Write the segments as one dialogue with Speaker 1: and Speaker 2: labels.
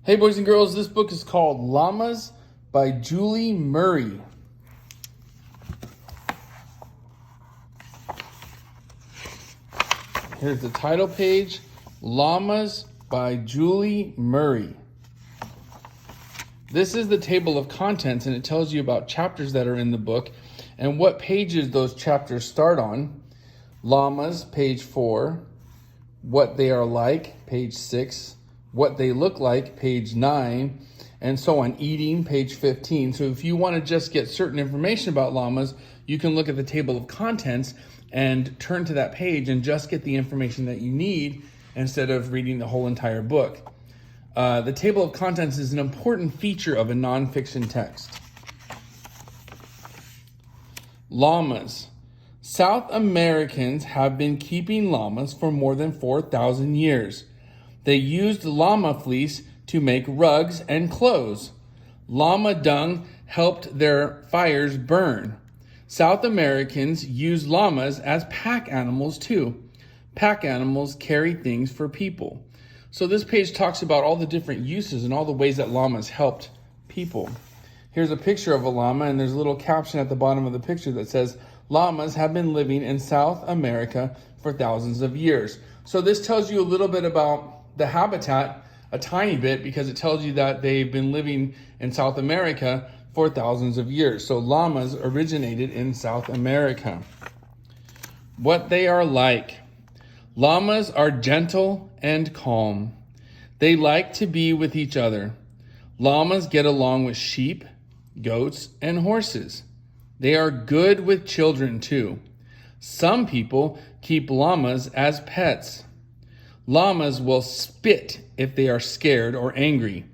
Speaker 1: Hey boys and girls, this book is called Llamas by Julie Murray. Here's the title page, Llamas by Julie Murray. This is the table of contents, and it tells you about chapters that are in the book and what pages those chapters start on. Llamas, page 4. What they are like, page 6. What they look like, page 9, and so on. Eating, page 15. So if you want to just get certain information about llamas, you can look at the table of contents and turn to that page and just get the information that you need instead of reading the whole entire book. The table of contents is an important feature of a nonfiction text. Llamas. South Americans have been keeping llamas for more than 4,000 years. They used llama fleece to make rugs and clothes. Llama dung helped their fires burn. South Americans use llamas as pack animals too. Pack animals carry things for people. So this page talks about all the different uses and all the ways that llamas helped people. Here's a picture of a llama, and there's a little caption at the bottom of the picture that says, "Llamas have been living in South America for thousands of years." So this tells you a little bit about the habitat, a tiny bit, because it tells you that they've been living in South America for thousands of years. So llamas originated in South America. What they are like. Llamas are gentle and calm. They like to be with each other. Llamas get along with sheep, goats, and horses. They are good with children too. Some people keep llamas as pets. Llamas will spit if they are scared or angry.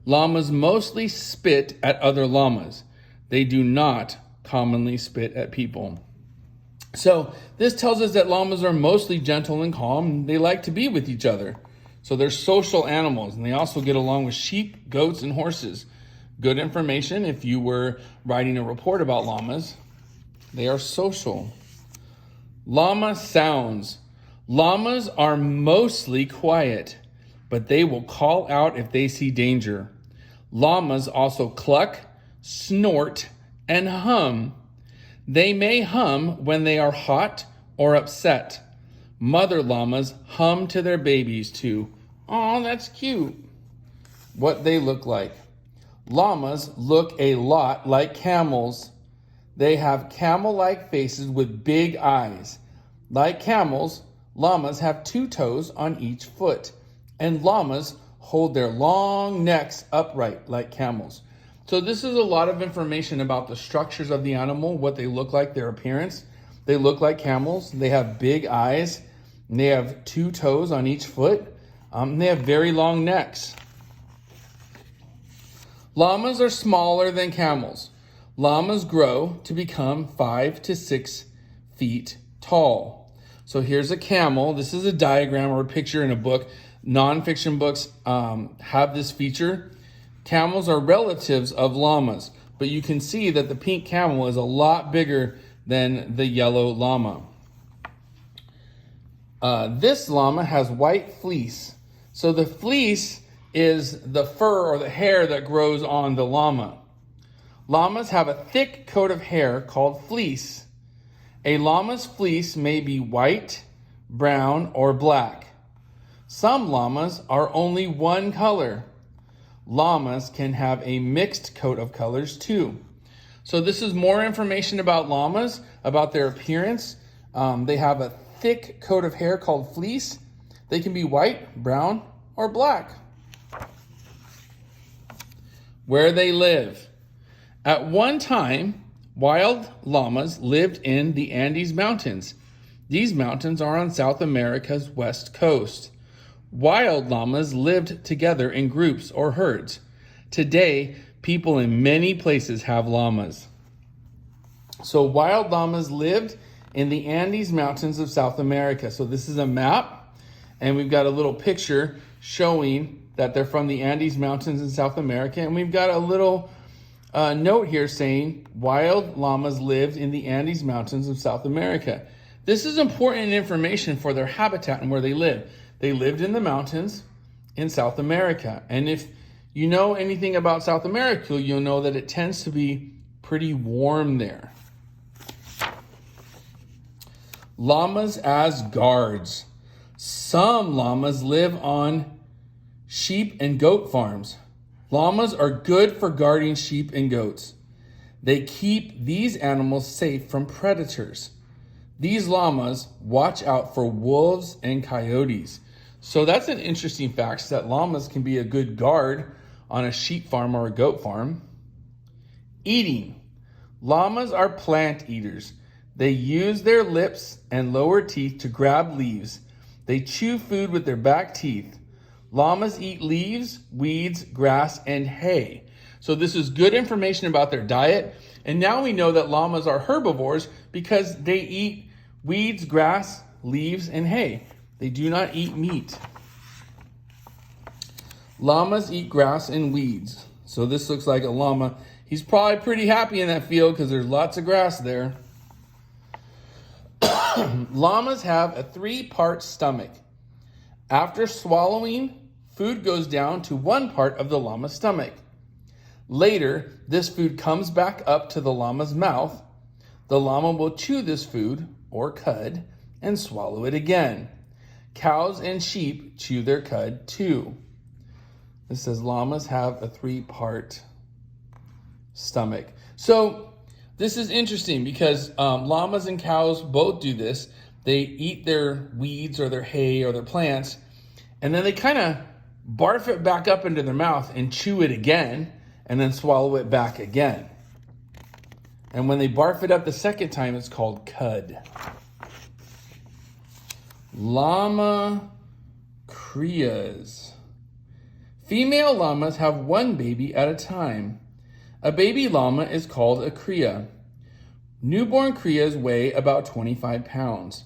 Speaker 1: Llamas mostly spit at other llamas. They do not commonly spit at people. So this tells us that llamas are mostly gentle and calm. They like to be with each other. So they're social animals, and they also get along with sheep, goats, and horses. Good information if you were writing a report about llamas. They are social. Llama sounds. Llamas are mostly quiet, but they will call out if they see danger. Llamas also cluck, snort, and hum. They may hum when they are hot or upset. Mother llamas hum to their babies too. Oh, that's cute. What they look like. Llamas look a lot like camels. They have camel-like faces with big eyes. Like camels, llamas have 2 toes on each foot, and llamas hold their long necks upright like camels. So this is a lot of information about the structures of the animal, what they look like, their appearance. They look like camels. They have big eyes. And they have 2 toes on each foot. They have very long necks. Llamas are smaller than camels. Llamas grow to become 5 to 6 feet tall. So here's a camel. This is a diagram or a picture in a book. Nonfiction books have this feature. Camels are relatives of llamas, but you can see that the pink camel is a lot bigger than the yellow llama. This llama has white fleece. So the fleece is the fur or the hair that grows on the llama. Llamas have a thick coat of hair called fleece. A llama's fleece may be white, brown, or black. Some llamas are only one color. Llamas can have a mixed coat of colors too. So this is more information about llamas, about their appearance. They have a thick coat of hair called fleece. They can be white, brown, or black. Where they live. At one time, wild llamas lived in the Andes Mountains. These mountains are on South America's west coast. Wild llamas lived together in groups or herds. Today, people in many places have llamas. So wild llamas lived in the Andes Mountains of South America. So this is a map, and we've got a little picture showing that they're from the Andes Mountains in South America. And we've got a little note here saying wild llamas lived in the Andes Mountains of South America. This is important information for their habitat and where they live. They lived in the mountains, in South America. And if you know anything about South America, you'll know that it tends to be pretty warm there. Llamas as guards. Some llamas live on sheep and goat farms. Llamas are good for guarding sheep and goats. They keep these animals safe from predators. These llamas watch out for wolves and coyotes. So that's an interesting fact, that llamas can be a good guard on a sheep farm or a goat farm. Eating. Llamas are plant eaters. They use their lips and lower teeth to grab leaves. They chew food with their back teeth. Llamas eat leaves, weeds, grass, and hay. So this is good information about their diet. And now we know that llamas are herbivores because they eat weeds, grass, leaves, and hay. They do not eat meat. Llamas eat grass and weeds. So this looks like a llama. He's probably pretty happy in that field because there's lots of grass there. Llamas have a 3-part stomach. After swallowing, food goes down to one part of the llama's stomach. Later, this food comes back up to the llama's mouth. The llama will chew this food, or cud, and swallow it again. Cows and sheep chew their cud too. This says llamas have a 3-part stomach. So this is interesting because llamas and cows both do this. They eat their weeds or their hay or their plants, and then they kind of barf it back up into their mouth and chew it again, and then swallow it back again. And when they barf it up the second time, it's called cud. Llama crias. Female llamas have one baby at a time. A baby llama is called a cria. Newborn crias weigh about 25 pounds.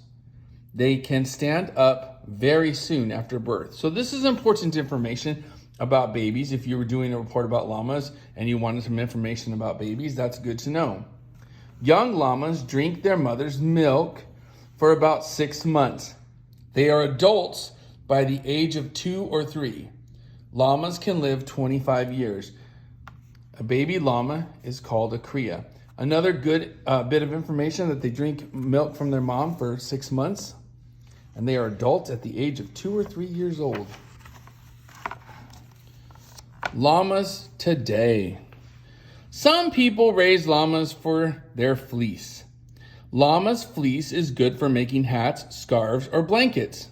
Speaker 1: They can stand up very soon after birth. So this is important information about babies. If you were doing a report about llamas and you wanted some information about babies, that's good to know. Young llamas drink their mother's milk for about 6 months. They are adults by the age of 2 or 3. Llamas can live 25 years. A baby llama is called a cria. Another good bit of information that they drink milk from their mom for 6 months, and they are adults at the age of 2 or 3 years old. Llamas today. Some people raise llamas for their fleece. Llama's fleece is good for making hats, scarves, or blankets.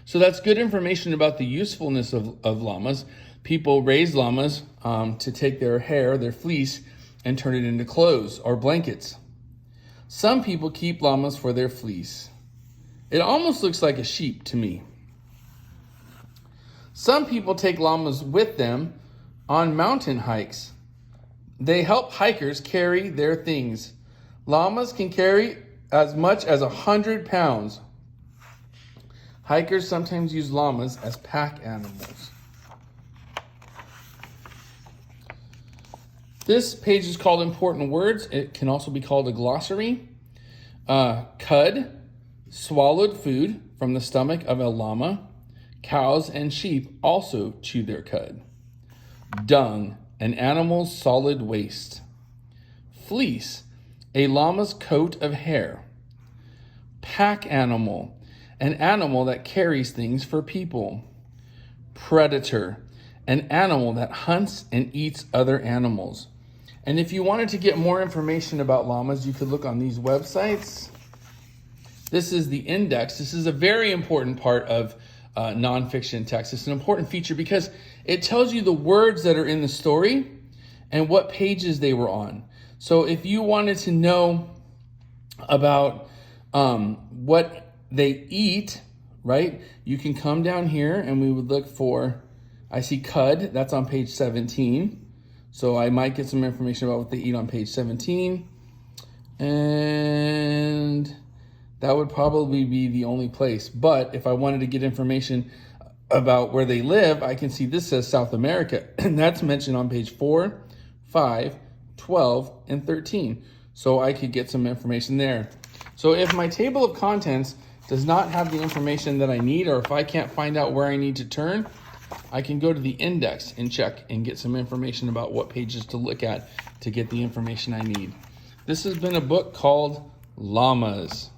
Speaker 1: So that's good information about the usefulness of llamas. People raise llamas to take their hair, their fleece, and turn it into clothes or blankets. Some people keep llamas for their fleece. It almost looks like a sheep to me. Some people take llamas with them on mountain hikes. They help hikers carry their things. Llamas can carry as much as 100 pounds. Hikers sometimes use llamas as pack animals. This page is called Important Words. It can also be called a glossary. Cud, swallowed food from the stomach of a llama. Cows and sheep also chew their cud. Dung, an animal's solid waste. Fleece, a llama's coat of hair. Pack animal, an animal that carries things for people. Predator, an animal that hunts and eats other animals. And if you wanted to get more information about llamas, you could look on these websites. This is the index. This is a very important part of nonfiction text. It's an important feature because it tells you the words that are in the story and what pages they were on. So if you wanted to know about what they eat, right, you can come down here and we would look for, I see cud, that's on page 17. So I might get some information about what they eat on page 17. And that would probably be the only place. But if I wanted to get information about where they live, I can see this says South America. And that's mentioned on page 4, 5, 12, and 13. So I could get some information there. So if my table of contents does not have the information that I need, or if I can't find out where I need to turn, I can go to the index and check and get some information about what pages to look at to get the information I need. This has been a book called Llamas.